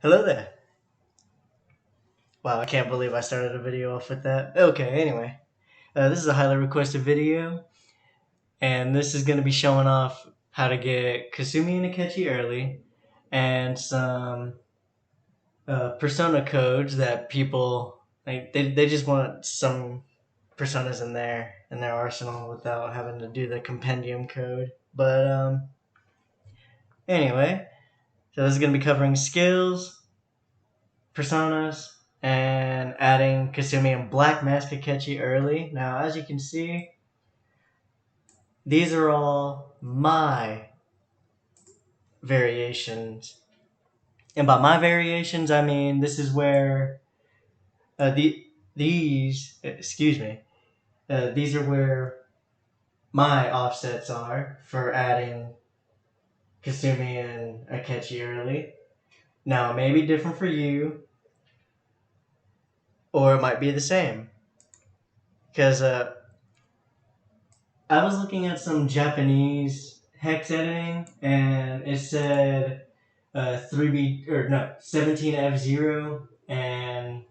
Hello there. Wow, I can't believe I started a video off with that. Okay, anyway. This is a highly requested video, and this is going to be showing off how to get Kasumi and Akechi early, and some persona codes that people, like, they just want some personas in their arsenal without having to do the compendium code. But, anyway, so this is going to be covering skills, personas, and adding Kasumi and Black Masi early. Now, as you can see, these are all my variations. And by my variations, I mean this is where these are where my offsets are for adding Kasumi and Akechi early. Now, it may be different for you, or it might be the same. Because I was looking at some Japanese hex editing, and it said 17F0 and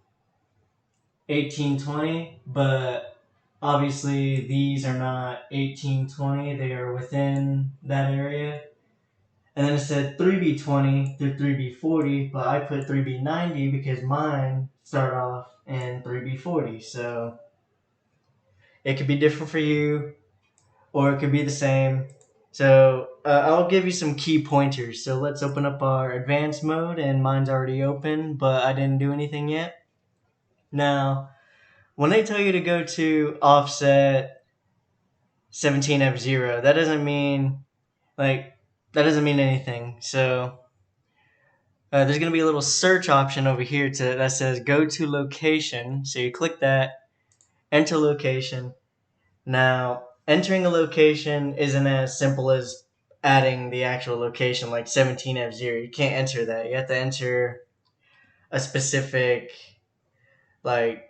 1820, but obviously these are not 1820, they are within that area. And then it said 3B20 through 3B40, but I put 3B90 because mine start off in 3B40, so it could be different for you, or it could be the same. So I'll give you some key pointers. So let's open up our advanced mode, and mine's already open, but I didn't do anything yet. Now, when they tell you to go to offset 17F0, that doesn't mean anything. So there's going to be a little search option over here that says go to location. So you click that, enter location. Now, entering a location isn't as simple as adding the actual location, like 17F0. You can't enter that. You have to enter a specific, like,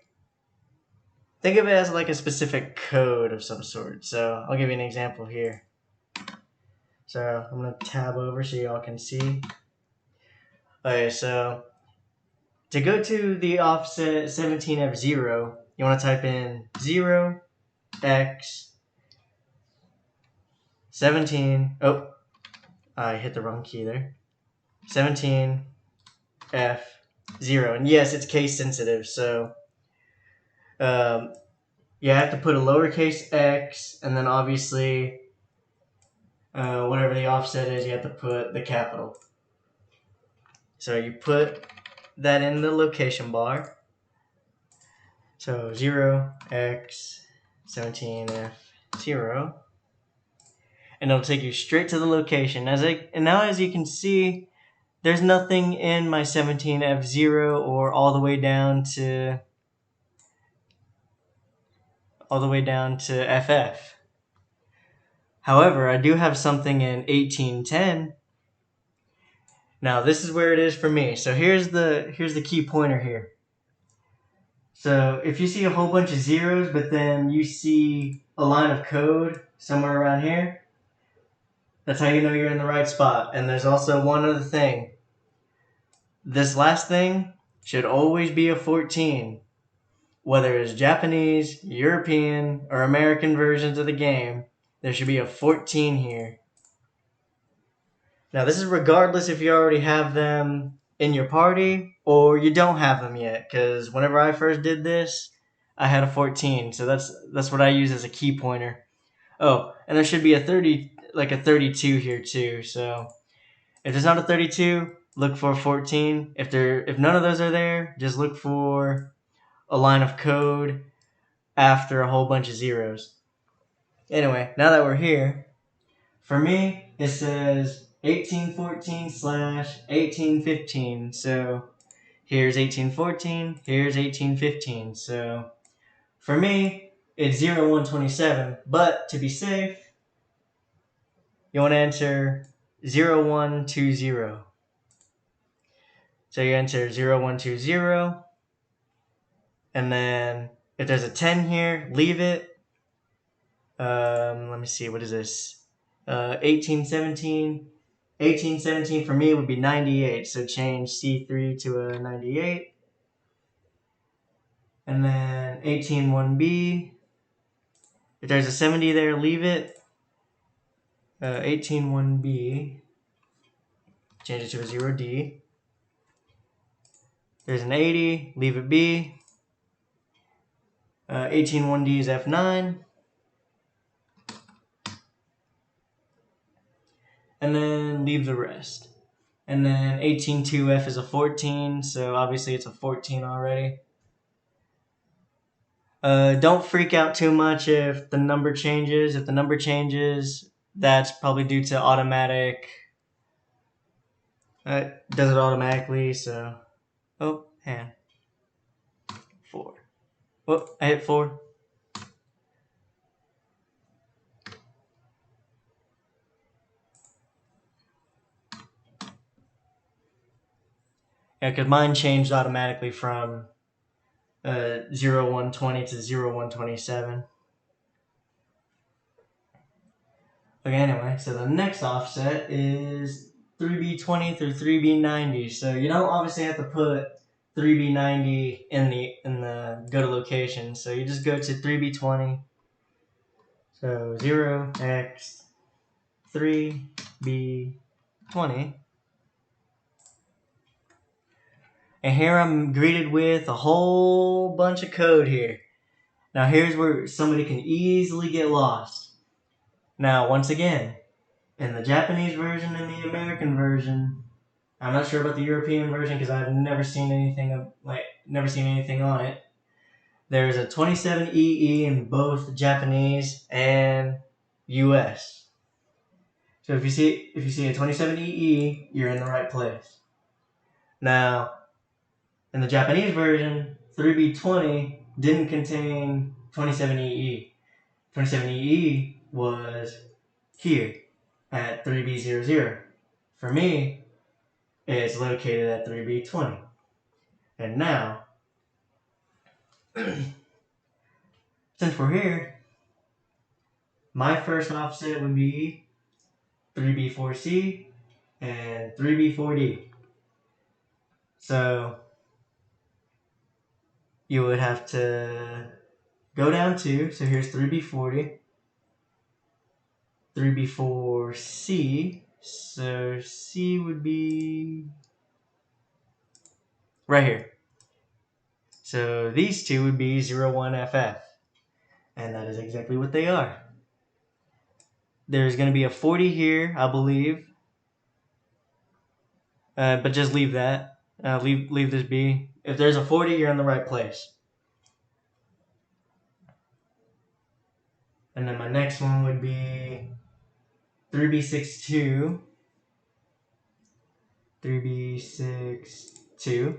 think of it as like a specific code of some sort. So I'll give you an example here. So I'm going to tab over so y'all can see. Okay, so to go to the offset 17F0, you want to type in 0x 17. Oh, I hit the wrong key there. 17F0. And yes, it's case sensitive, so you have to put a lowercase x, and then obviously whatever the offset is, you have to put the capital. So you put that in the location bar. So 0x 17F0. And it'll take you straight to the location. And now as you can see, there's nothing in my 17F0 or all the way down to FF. However, I do have something in 1810. Now this is where it is for me. So here's the key pointer here. So if you see a whole bunch of zeros, but then you see a line of code somewhere around here, that's how you know you're in the right spot. And there's also one other thing. This last thing should always be a 14. Whether it's Japanese, European, or American versions of the game, there should be a 14 here. Now this is regardless if you already have them in your party or you don't have them yet, because whenever I first did this, I had a 14, so that's what I use as a key pointer. Oh, and there should be a 32 here too. So if there's not a 32, look for a 14. If none of those are there, just look for a line of code after a whole bunch of zeros. Anyway, now that we're here, for me it says 1814/1815. So here's 1814, here's 1815. So for me, it's 0127, but to be safe, you want to enter 0120. So you enter 0120, and then if there's a 10 here, leave it. Let me see, what is this? 1817. 1817 for me would be 98, so change C3 to a 98. And then 181B, if there's a 70 there, leave it. 181B, change it to a 0D. There's an 80, leave it B. 181D is F9. And then leave the rest. And then 182F is a 14, so obviously it's a 14 already. Don't freak out too much if the number changes. If the number changes, that's probably due to automatic. Does it automatically, so. Oh, and 4. Oh, I hit 4. Yeah, because mine changed automatically from 0120 to 0127. Okay, anyway, so the next offset is 3B20 through 3B90. So you don't obviously have to put 3B90 in the go to location. So you just go to 3B20. So 0x 3B20. And here I'm greeted with a whole bunch of code here. Now here's where somebody can easily get lost. Now once again, in the Japanese version and the American version, I'm not sure about the European version because I've never seen anything on it. There's a 27EE in both Japanese and US. So if you see a 27EE, you're in the right place. Now, in the Japanese version, 3B20 didn't contain 27EE. 27EE was here at 3B00. For me, it's located at 3B20. And now, since we're here, my first offset would be 3B4C and 3B4D. So you would have to go down 2. So here's 3B40, 3B4C. So C would be right here. So these two would be 01FF. And that is exactly what they are. There's going to be a 40 here, I believe. But just leave that. Leave this be. If there's a 40, you're in the right place. And then my next one would be 3B62. 3B62.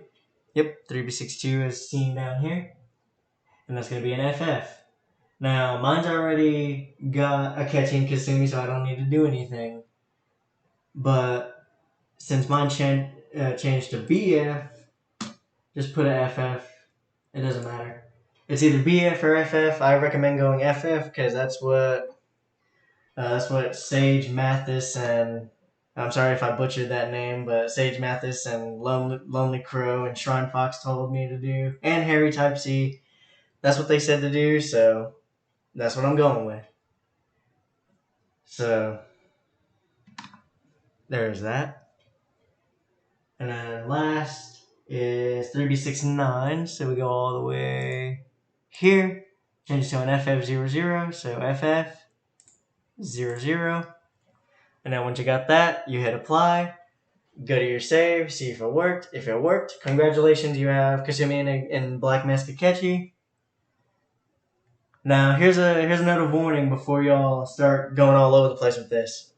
Yep, 3B62 is seen down here. And that's going to be an FF. Now, mine's already got a catching Kasumi, so I don't need to do anything. But since mine changed to BF, just put a FF. It doesn't matter. It's either BF or FF. I recommend going FF because that's what Sage Mathis and I'm sorry if I butchered that name, but Sage Mathis and Lonely Crow and Shrine Fox told me to do, and Harry Type C. That's what they said to do, so that's what I'm going with. So there's that. And then last is 3B69, so we go all the way here. Change it to an FF00, so FF00. And then once you got that, you hit apply. Go to your save, see if it worked. If it worked, congratulations, you have Kumi and Black Masi. Now, here's a note of warning before y'all start going all over the place with this.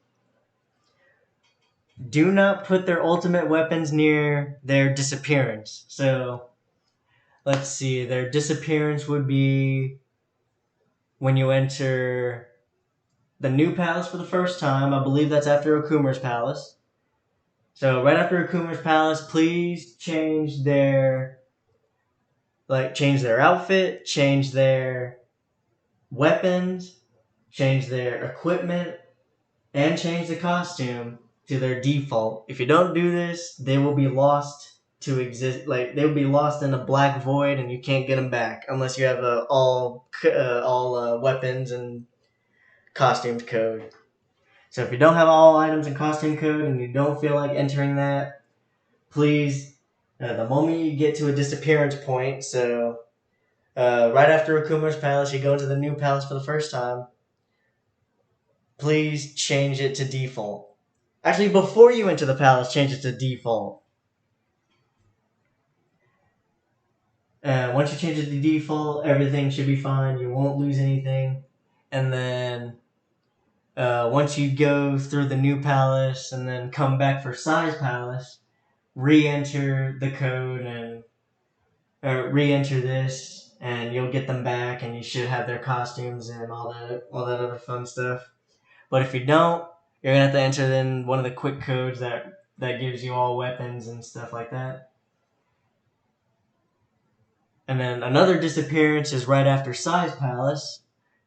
Do not put their ultimate weapons near their disappearance. So, let's see. Their disappearance would be when you enter the new palace for the first time. I believe that's after Okuma's palace. So right after Akuma's palace, please change their outfit, change their weapons, change their equipment, and change the costume to their default. If you don't do this, they will be lost to exist. Like they will be lost in a black void, and you can't get them back unless you have all weapons and costumes code. So if you don't have all items and costume code, and you don't feel like entering that, please, the moment you get to a disappearance point, so right after Akuma's palace, you go into the new palace for the first time, please change it to default. Actually, before you enter the palace, change it to default. Once you change it to default, everything should be fine. You won't lose anything. And then once you go through the new palace and then come back for Sai's palace, re-enter the code and re-enter this, and you'll get them back, and you should have their costumes and all that other fun stuff. But if you don't, you're gonna have to enter in one of the quick codes that gives you all weapons and stuff like that. And then another disappearance is right after Sai's palace,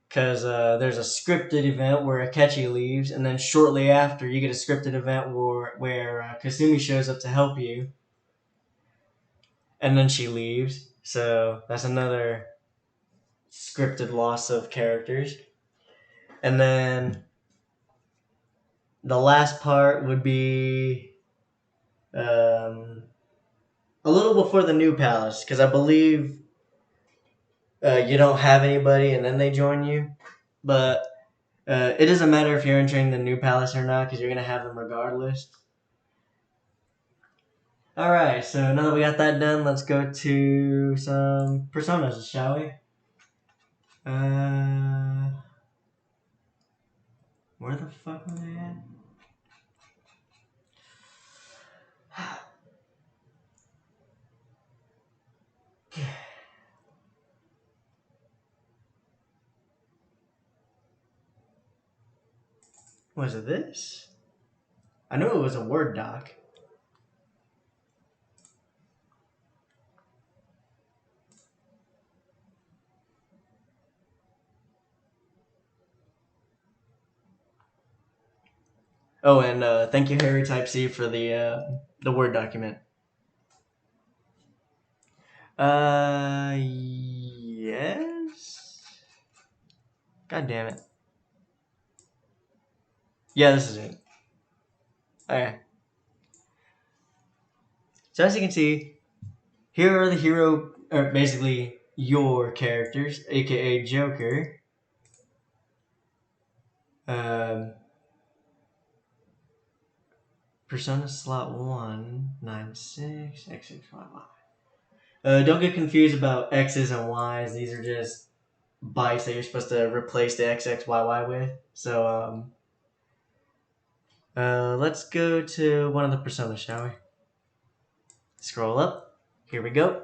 because there's a scripted event where Akechi leaves, and then shortly after you get a scripted event where Kasumi shows up to help you, and then she leaves. So that's another scripted loss of characters. And then the last part would be a little before the new palace, because I believe you don't have anybody and then they join you. But it doesn't matter if you're entering the new palace or not, because you're going to have them regardless. Alright, so now that we got that done, let's go to some personas, shall we? Where the fuck were they at? Was it this? I knew it was a Word doc. Oh, and thank you, Harry Type C, for the Word document. Yes? God damn it. Yeah, this is it. Okay. So as you can see, here are the hero, or basically your characters, aka Joker. Persona slot 196 XX5Y. Don't get confused about X's and Y's. These are just bytes that you're supposed to replace the XXYY with. So let's go to one of the personas, shall we? Scroll up. Here we go.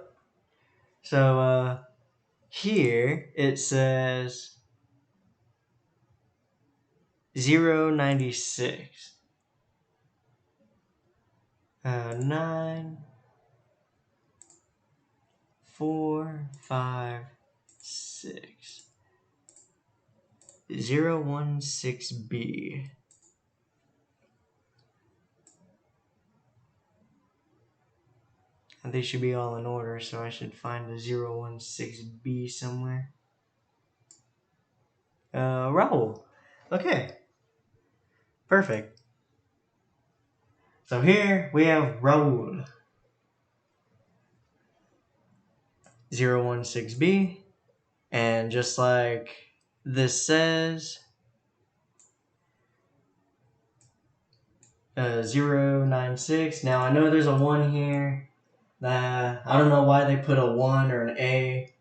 So here it says 096. 9, 4, 5, 6. 016B. And they should be all in order, so I should find the 016B somewhere. Raul. Okay. Perfect. So here we have Raul. 016B. And just like this says, 096. Now I know there's a 1 here. I don't know why they put a 1 or an A.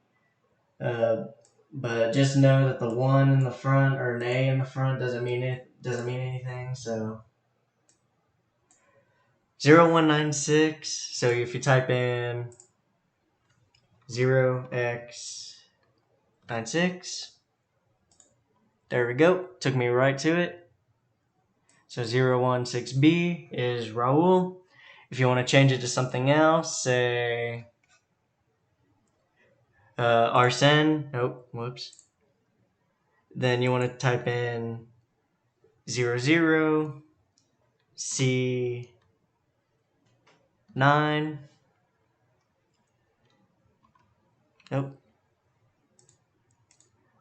But just know that the 1 in the front or an A in the front doesn't mean anything. So 0196. So if you type in 0x96, there we go. Took me right to it. So 016B is Raul. If you want to change it to something else, say Arsene. Nope, whoops. Then you want to type in 00 C9. Nope.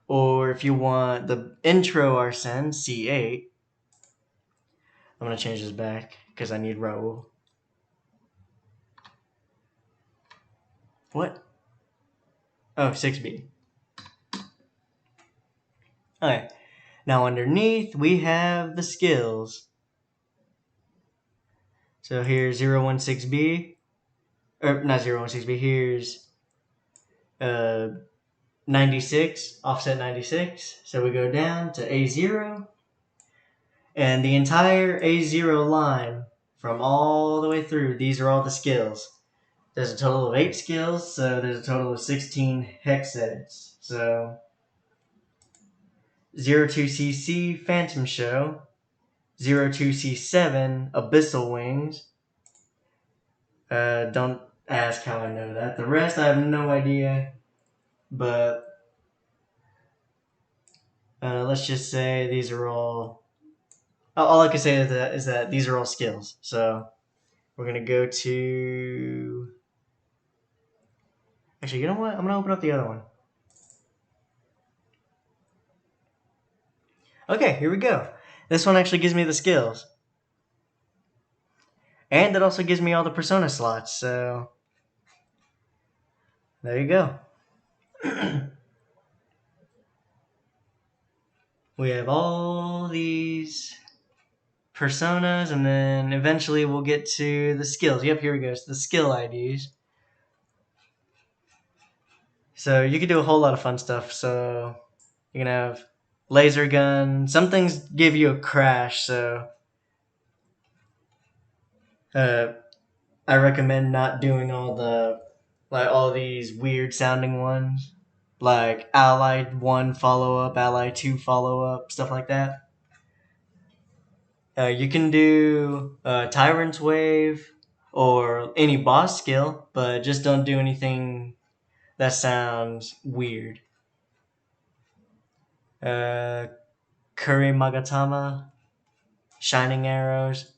Or if you want the intro Arsène, C8. I'm going to change this back because I need Raoul. What? Oh, 6B. Okay. Now underneath we have the skills. So here's 016B. Or not 016B. Here's 96, offset 96. So we go down to A0. And the entire A0 line from all the way through, these are all the skills. There's a total of 8 skills, so there's a total of 16 hex edits. So 02CC Phantom Show, 02C7 Abyssal Wings. Don't ask how I know that. The rest I have no idea, but let's just say these are all. All I can say is that these are all skills. So we're gonna go to. Actually, you know what? I'm gonna open up the other one. Okay, here we go. This one actually gives me the skills. And it also gives me all the persona slots, so there you go. We have all these personas, and then eventually we'll get to the skills. Yep, here we go. It's the skill IDs. So you can do a whole lot of fun stuff. So you can have laser gun. Some things give you a crash, so I recommend not doing all these weird sounding ones, like Allied 1 follow up, Allied 2 follow up, stuff like that. You can do Tyrant's Wave or any boss skill, but just don't do anything that sounds weird. Kuri Magatama, Shining Arrows.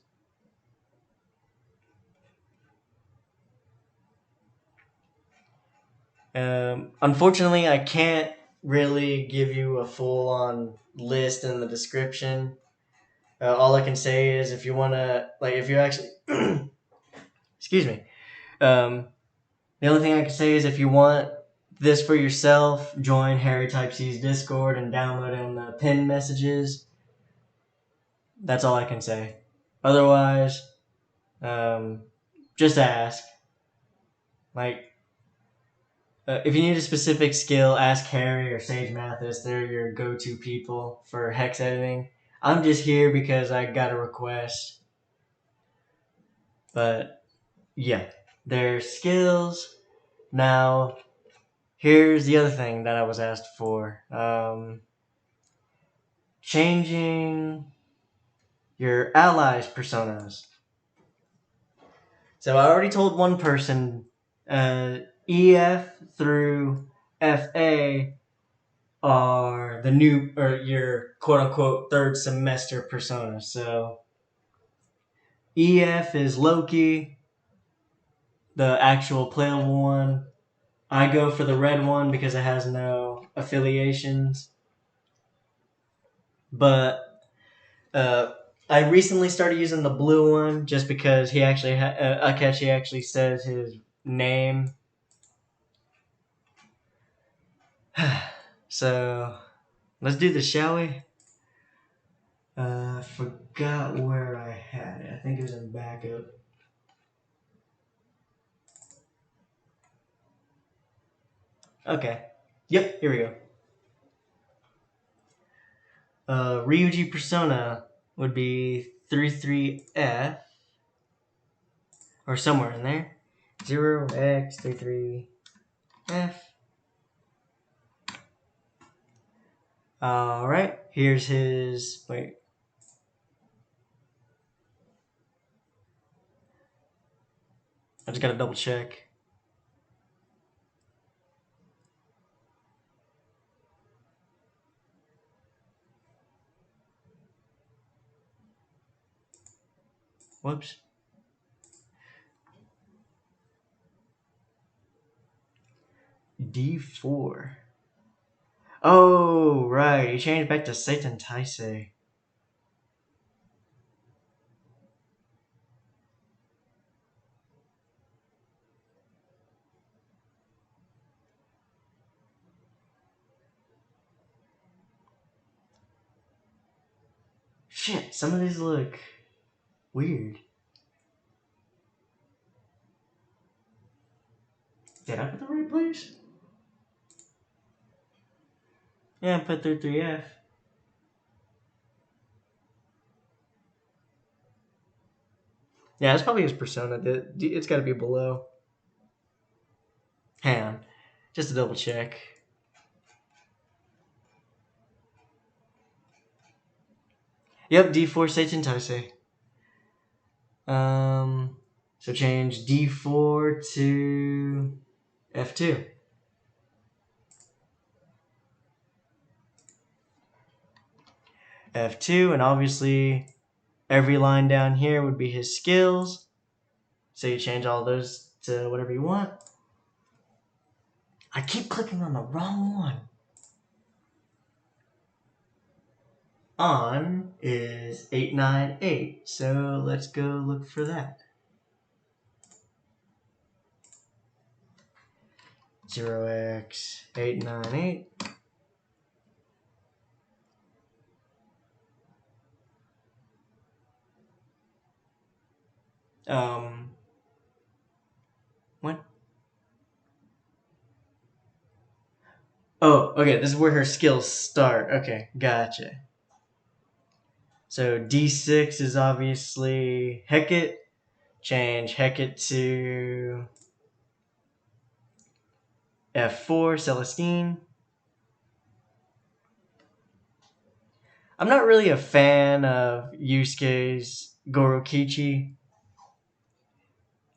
Unfortunately, I can't really give you a full-on list in the description. All I can say is if you want to, if you actually, excuse me. The only thing I can say is if you want this for yourself, join Harry Type C's Discord and download in the pinned messages. That's all I can say. Otherwise, just ask. If you need a specific skill, ask Harry or Sage Mathis. They're your go-to people for hex editing. I'm just here because I got a request. But yeah, their skills. Now, here's the other thing that I was asked for. Changing your allies' personas. So I already told one person, EF through FA are the new, or your quote-unquote third semester persona. So EF is Loki, the actual playable one. I go for the red one because it has no affiliations. But I recently started using the blue one just because he actually Akechi actually says his name. So let's do this, shall we? I forgot where I had it. I think it was in backup. Okay. Yep, here we go. Ryuji persona would be 33F, or somewhere in there. 0x33F. Alright, here's his. Wait. I just gotta double check. Whoops. D4. Oh, right. You changed back to Satan Taisei. Shit, some of these look weird. Did I put the right place? Yeah, I put 3F. Yeah, that's probably his persona. It's got to be below. Hang on. Just to double check. Yep, D4 Satan Taisei. So change D4 to F2. F2, and obviously every line down here would be his skills. So you change all those to whatever you want. I keep clicking on the wrong one. On is 898, so let's go look for that. 0x898. What? Oh, okay, this is where her skills start. Okay, gotcha. So D6 is obviously Hecate. Change Hecate to F4, Celestine. I'm not really a fan of Yusuke's Gorokichi.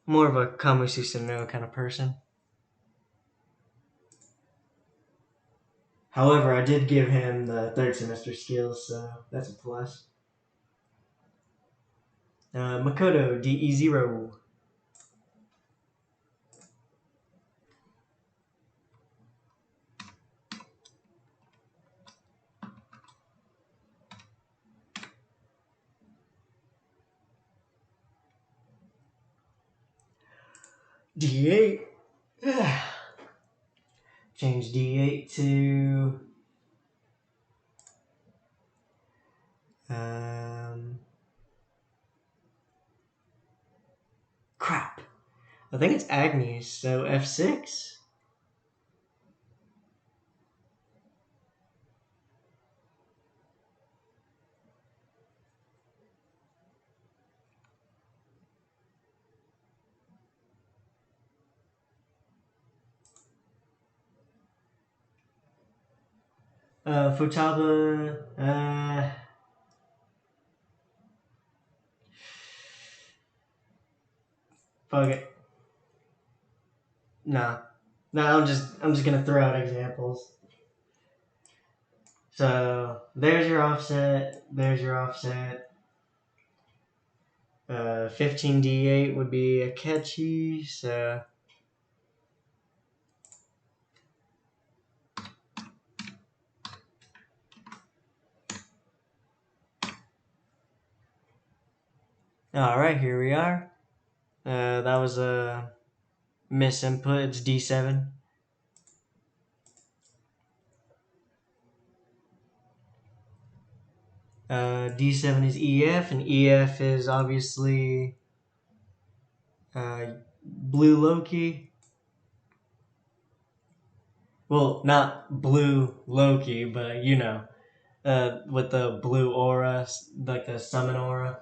More of a Kamususa no kind of person. However, I did give him the third semester skills, so that's a plus. Makoto, DE0. D8. Change D8 to crap. I think it's Agnes, so F6. Futaba. Fuck it. No. No, I'm just gonna throw out examples. So there's your offset. There's your offset. 15D8 would be a catchy. So all right, here we are. That was a miss input. It's D7. D7 is EF, and EF is obviously blue Loki. Well, not blue Loki, but you know, with the blue aura, like the summon aura.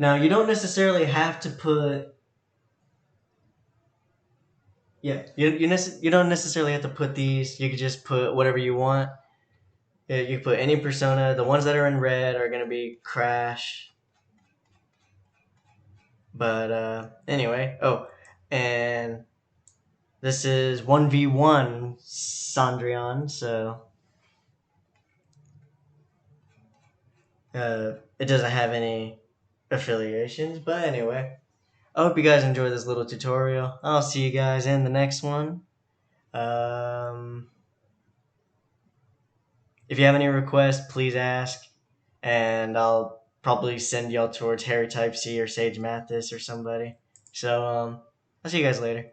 Now, you don't necessarily have to put. Yeah, you don't necessarily have to put these. You could just put whatever you want. You can put any persona. The ones that are in red are going to be Crash. But anyway, oh, and This is 1v1 Sandrion, so it doesn't have any affiliations. But anyway, I hope you guys enjoyed this little tutorial. I'll see you guys in the next one. If you have any requests, please ask, and I'll probably send y'all towards Harry Type C or Sage Mathis or somebody. So I'll see you guys later.